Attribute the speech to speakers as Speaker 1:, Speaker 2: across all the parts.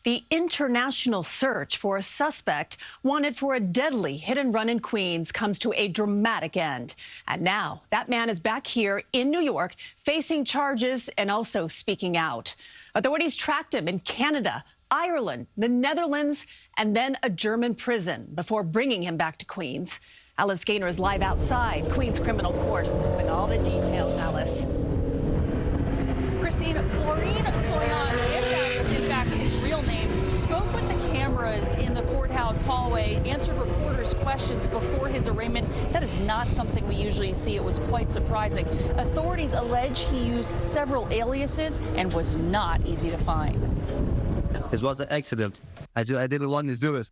Speaker 1: The international search for a suspect wanted for a deadly hit-and-run in Queens comes to a dramatic end. And now that man is back here in New York facing charges and also speaking out. Authorities tracked him in Canada, Ireland, the Netherlands, and then a German prison before bringing him back to Queens. Alice Gaynor is live outside Queens Criminal Court with all the details. Alice.
Speaker 2: Christine, Florine Soyan, if that is in fact his real name, spoke with the cameras in the courthouse hallway, answered reporters' questions before his arraignment. That is not something we usually see. It was quite surprising. Authorities allege he used several aliases and was not easy to find.
Speaker 3: It was an accident. I didn't want to do it.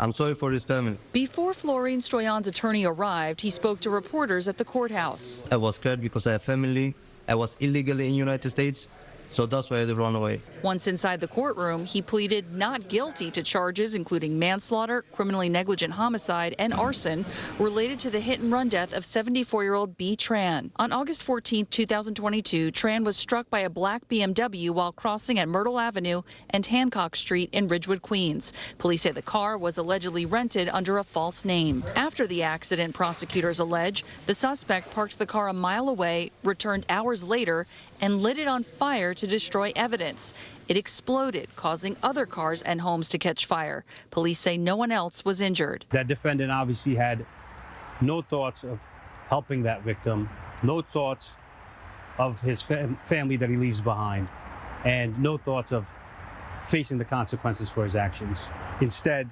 Speaker 3: I'm sorry for his family.
Speaker 2: Before Florine Stroyan's attorney arrived, he spoke to reporters at the courthouse.
Speaker 3: I was scared because I have family. I was illegally in the United States, so that's why I had to run away.
Speaker 2: Once inside the courtroom, he pleaded not guilty to charges including manslaughter, criminally negligent homicide, and arson related to the hit-and-run death of 74-year-old B. Tran. On August 14, 2022, Tran was struck by a black BMW while crossing at Myrtle Avenue and Hancock Street in Ridgewood, Queens. Police say the car was allegedly rented under a false name. After the accident, prosecutors allege the suspect parked the car a mile away, returned hours later, and lit it on fire to destroy evidence. It exploded, causing other cars and homes to catch fire. Police say no one else was injured.
Speaker 4: That defendant obviously had no thoughts of helping that victim, no thoughts of his family that he leaves behind, and no thoughts of facing the consequences for his actions. Instead,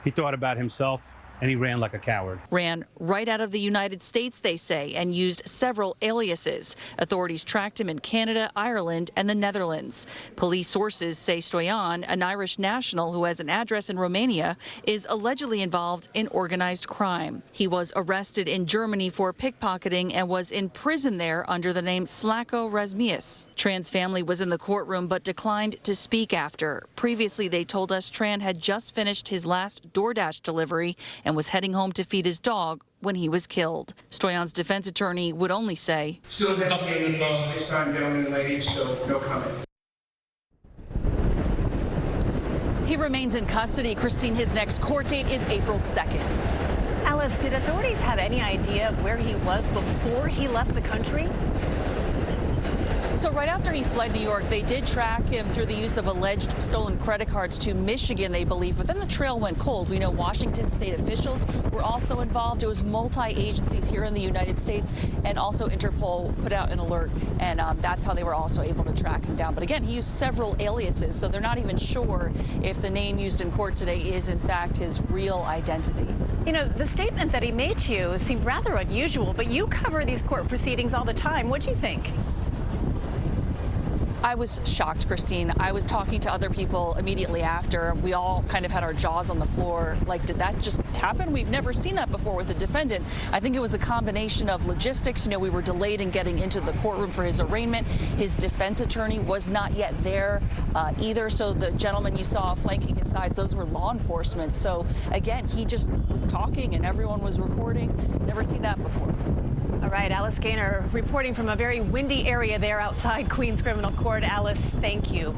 Speaker 4: he thought about himself, and he ran like a coward. Ran
Speaker 2: right out of the United States, they say, and used several aliases. Authorities tracked him in Canada, Ireland, and the Netherlands. Police sources say Stoyan, an Irish national who has an address in Romania, is allegedly involved in organized crime. He was arrested in Germany for pickpocketing and was in prison there under the name Slako Razmius. Tran's family was in the courtroom but declined to speak after. Previously, they told us Tran had just finished his last DoorDash delivery and was heading home to feed his dog when he was killed. Stoyan's defense attorney would only say,
Speaker 5: "Still investigating the case at this time, gentlemen and ladies, so no comment."
Speaker 2: He remains in custody. Christine, his next court date is April 2nd.
Speaker 1: Alice, did authorities have any idea where he was before he left the country?
Speaker 2: So right after he fled New York, they did track him through the use of alleged stolen credit cards to Michigan, they believe. But then the trail went cold. We know Washington state officials were also involved. It was multi-agencies here in the United States, and also Interpol put out an alert, and that's how they were also able to track him down. But again, he used several aliases, so they're not even sure if the name used in court today is in fact his real identity.
Speaker 1: You know, the statement that he made to you seemed rather unusual, but you cover these court proceedings all the time. What do you think?
Speaker 2: I was shocked, Christine. I was talking to other people immediately after. We all kind of had our jaws on the floor. Like, did that just happen? We've never seen that before with a defendant. I think it was a combination of logistics. You know, we were delayed in getting into the courtroom for his arraignment. His defense attorney was not yet there either. So the gentleman you saw flanking his sides, those were law enforcement. So again, he just was talking and everyone was recording. Never seen that before.
Speaker 1: All right, Alice Gaynor reporting from a very windy area there outside Queens Criminal Court. Alice, thank you.